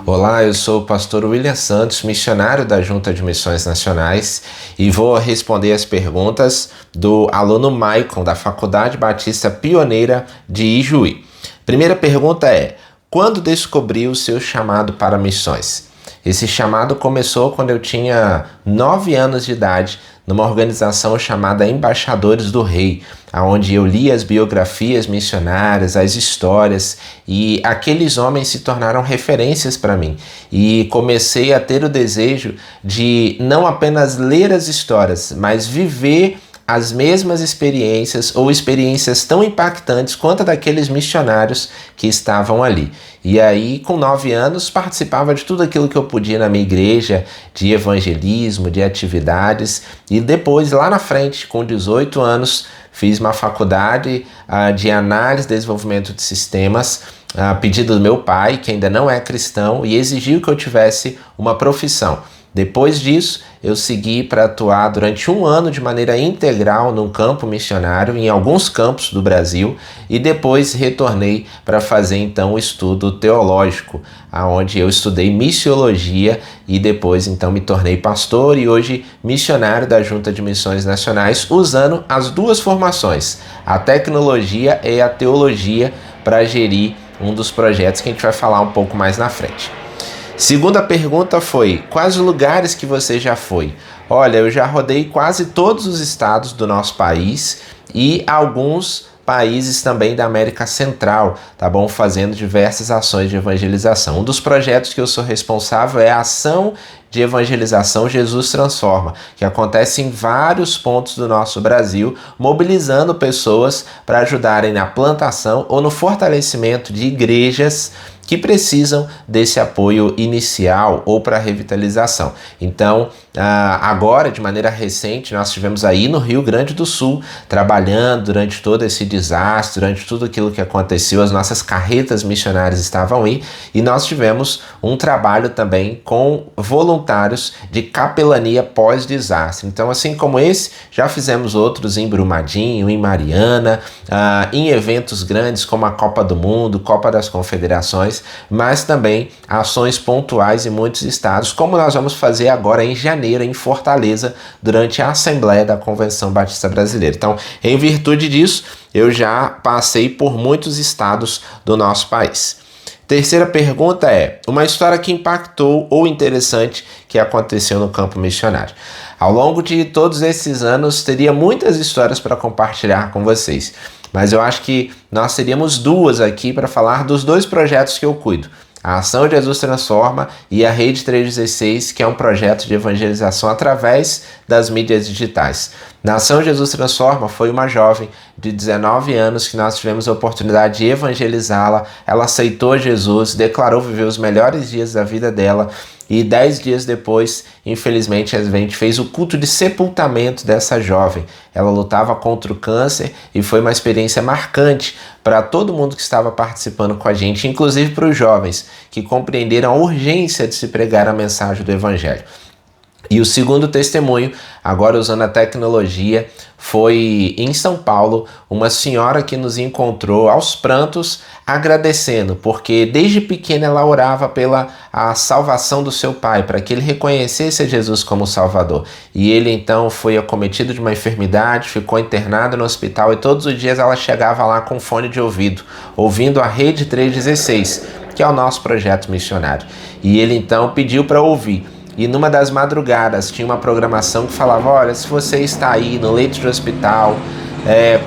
Olá, eu sou o pastor William Santos, missionário da Junta de Missões Nacionais, e vou responder as perguntas do aluno Maicon, da Faculdade Batista Pioneira de Ijuí. Primeira pergunta é: quando descobriu o seu chamado para missões? Esse chamado começou quando eu tinha 9 anos de idade, numa organização chamada Embaixadores do Rei, onde eu li as biografias missionárias, as histórias, e aqueles homens se tornaram referências para mim. E comecei a ter o desejo de não apenas ler as histórias, mas viver as mesmas experiências ou experiências tão impactantes quanto a daqueles missionários que estavam ali. E aí, com 9 anos, participava de tudo aquilo que eu podia na minha igreja, de evangelismo, de atividades, e depois, lá na frente, com 18 anos, fiz uma faculdade de análise e desenvolvimento de sistemas, a pedido do meu pai, que ainda não é cristão, e exigiu que eu tivesse uma profissão. Depois disso, eu segui para atuar durante 1 ano de maneira integral num campo missionário, em alguns campos do Brasil, e depois retornei para fazer então o estudo teológico, onde eu estudei missiologia e depois então me tornei pastor e hoje missionário da Junta de Missões Nacionais, usando as duas formações, a tecnologia e a teologia, para gerir um dos projetos que a gente vai falar um pouco mais na frente. Segunda pergunta foi: quais lugares que você já foi? Olha, eu já rodei quase todos os estados do nosso país e alguns países também da América Central, tá bom? Fazendo diversas ações de evangelização. Um dos projetos que eu sou responsável é a ação de evangelização Jesus Transforma, que acontece em vários pontos do nosso Brasil, mobilizando pessoas para ajudarem na plantação ou no fortalecimento de igrejas que precisam desse apoio inicial ou para revitalização. Então, agora, de maneira recente, nós estivemos aí no Rio Grande do Sul, trabalhando durante todo esse desastre, durante tudo aquilo que aconteceu, as nossas carretas missionárias estavam aí, e nós tivemos um trabalho também com voluntários de capelania pós-desastre. Então, assim como esse, já fizemos outros em Brumadinho, em Mariana, em eventos grandes como a Copa do Mundo, Copa das Confederações, mas também ações pontuais em muitos estados, como nós vamos fazer agora em janeiro em Fortaleza, durante a Assembleia da Convenção Batista Brasileira. Então, em virtude disso, eu já passei por muitos estados do nosso país. Terceira pergunta é: uma história que impactou ou interessante que aconteceu no campo missionário. Ao longo de todos esses anos, teria muitas histórias para compartilhar com vocês, mas eu acho que nós teríamos 2 aqui para falar dos 2 projetos que eu cuido: a Ação Jesus Transforma e a Rede 316, que é um projeto de evangelização através das mídias digitais. Na Ação Jesus Transforma foi uma jovem de 19 anos que nós tivemos a oportunidade de evangelizá-la. Ela aceitou Jesus, declarou viver os melhores dias da vida dela, e 10 dias depois, infelizmente, a gente fez o culto de sepultamento dessa jovem. Ela lutava contra o câncer e foi uma experiência marcante para todo mundo que estava participando com a gente, inclusive para os jovens que compreenderam a urgência de se pregar a mensagem do Evangelho. E o segundo testemunho, agora usando a tecnologia, foi em São Paulo, uma senhora que nos encontrou aos prantos agradecendo, porque desde pequena ela orava pela salvação do seu pai, para que ele reconhecesse a Jesus como Salvador. E ele então foi acometido de uma enfermidade, ficou internado no hospital e todos os dias ela chegava lá com fone de ouvido, ouvindo a Rede 316, que é o nosso projeto missionário. E ele então pediu para ouvir. E numa das madrugadas tinha uma programação que falava: olha, se você está aí no leito de hospital,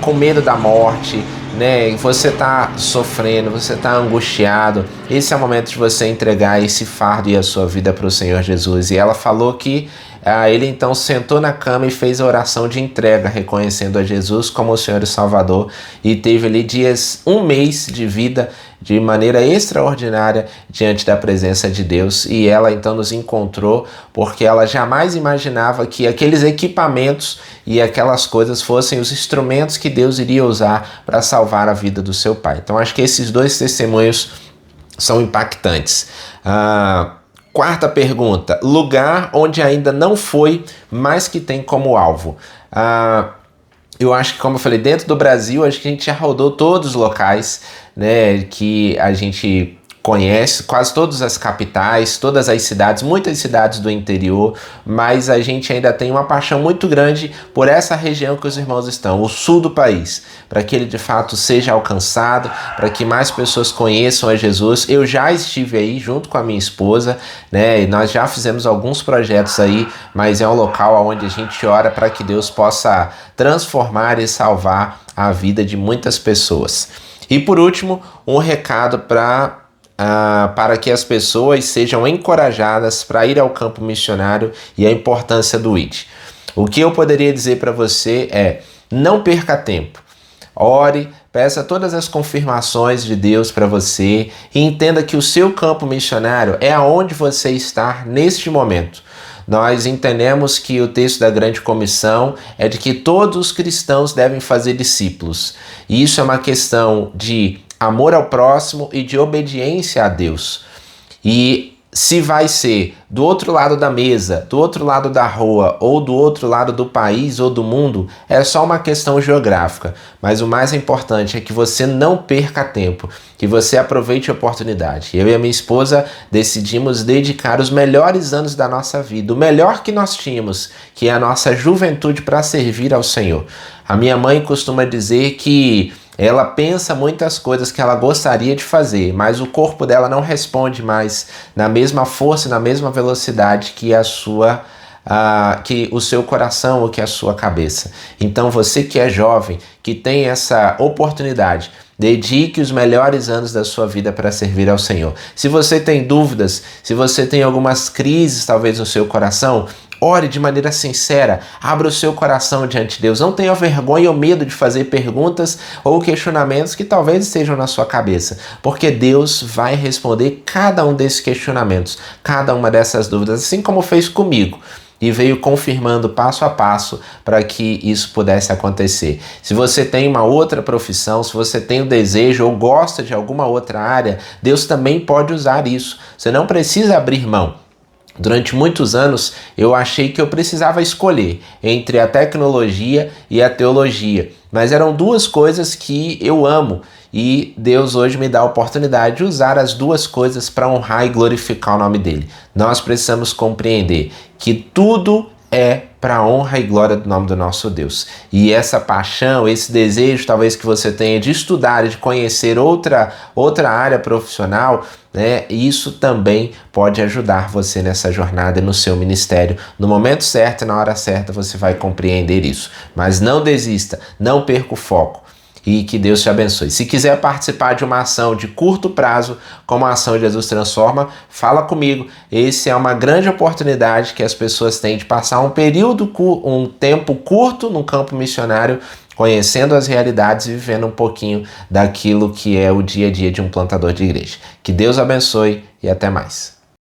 com medo da morte, né, você está sofrendo, você está angustiado, esse é o momento de você entregar esse fardo e a sua vida para o Senhor Jesus. E ela falou que ele então sentou na cama e fez a oração de entrega, reconhecendo a Jesus como o Senhor e Salvador, e teve ali 1 mês de vida de maneira extraordinária diante da presença de Deus. E ela então nos encontrou porque ela jamais imaginava que aqueles equipamentos e aquelas coisas fossem os instrumentos que Deus iria usar para salvar a vida do seu pai. Então acho que esses 2 testemunhos são impactantes. Quarta pergunta: lugar onde ainda não foi, mas que tem como alvo. Eu acho que, como eu falei, dentro do Brasil, acho que a gente já rodou todos os locais, né, que a gente conhece, quase todas as capitais, todas as cidades, muitas cidades do interior, mas a gente ainda tem uma paixão muito grande por essa região que os irmãos estão, o sul do país, para que ele de fato seja alcançado, para que mais pessoas conheçam a Jesus. Eu já estive aí junto com a minha esposa, né? E nós já fizemos alguns projetos aí, mas é um local onde a gente ora para que Deus possa transformar e salvar a vida de muitas pessoas. E por último, um recado para que as pessoas sejam encorajadas para ir ao campo missionário e a importância do ID. O que eu poderia dizer para você é: não perca tempo. Ore, peça todas as confirmações de Deus para você e entenda que o seu campo missionário é aonde você está neste momento. Nós entendemos que o texto da Grande Comissão é de que todos os cristãos devem fazer discípulos. E isso é uma questão de amor ao próximo e de obediência a Deus. E se vai ser do outro lado da mesa, do outro lado da rua ou do outro lado do país ou do mundo, é só uma questão geográfica. Mas o mais importante é que você não perca tempo, que você aproveite a oportunidade. Eu e a minha esposa decidimos dedicar os melhores anos da nossa vida, o melhor que nós tínhamos, que é a nossa juventude, para servir ao Senhor. A minha mãe costuma dizer que ela pensa muitas coisas que ela gostaria de fazer, mas o corpo dela não responde mais na mesma força, na mesma velocidade que que o seu coração ou que a sua cabeça. Então você que é jovem, que tem essa oportunidade, dedique os melhores anos da sua vida para servir ao Senhor. Se você tem dúvidas, se você tem algumas crises talvez no seu coração, ore de maneira sincera, abra o seu coração diante de Deus. Não tenha vergonha ou medo de fazer perguntas ou questionamentos que talvez estejam na sua cabeça, porque Deus vai responder cada um desses questionamentos, cada uma dessas dúvidas, assim como fez comigo. E veio confirmando passo a passo para que isso pudesse acontecer. Se você tem uma outra profissão, se você tem o desejo ou gosta de alguma outra área, Deus também pode usar isso. Você não precisa abrir mão. Durante muitos anos eu achei que eu precisava escolher entre a tecnologia e a teologia, mas eram duas coisas que eu amo e Deus hoje me dá a oportunidade de usar as duas coisas para honrar e glorificar o nome dele. Nós precisamos compreender que tudo é para a honra e glória do nome do nosso Deus. E essa paixão, esse desejo talvez que você tenha de estudar e de conhecer outra área profissional, né, isso também pode ajudar você nessa jornada e no seu ministério. No momento certo e na hora certa você vai compreender isso. Mas não desista, não perca o foco. E que Deus te abençoe. Se quiser participar de uma ação de curto prazo, como a ação Jesus Transforma, fala comigo. Essa é uma grande oportunidade que as pessoas têm de passar um tempo curto no campo missionário, conhecendo as realidades e vivendo um pouquinho daquilo que é o dia a dia de um plantador de igreja. Que Deus abençoe e até mais.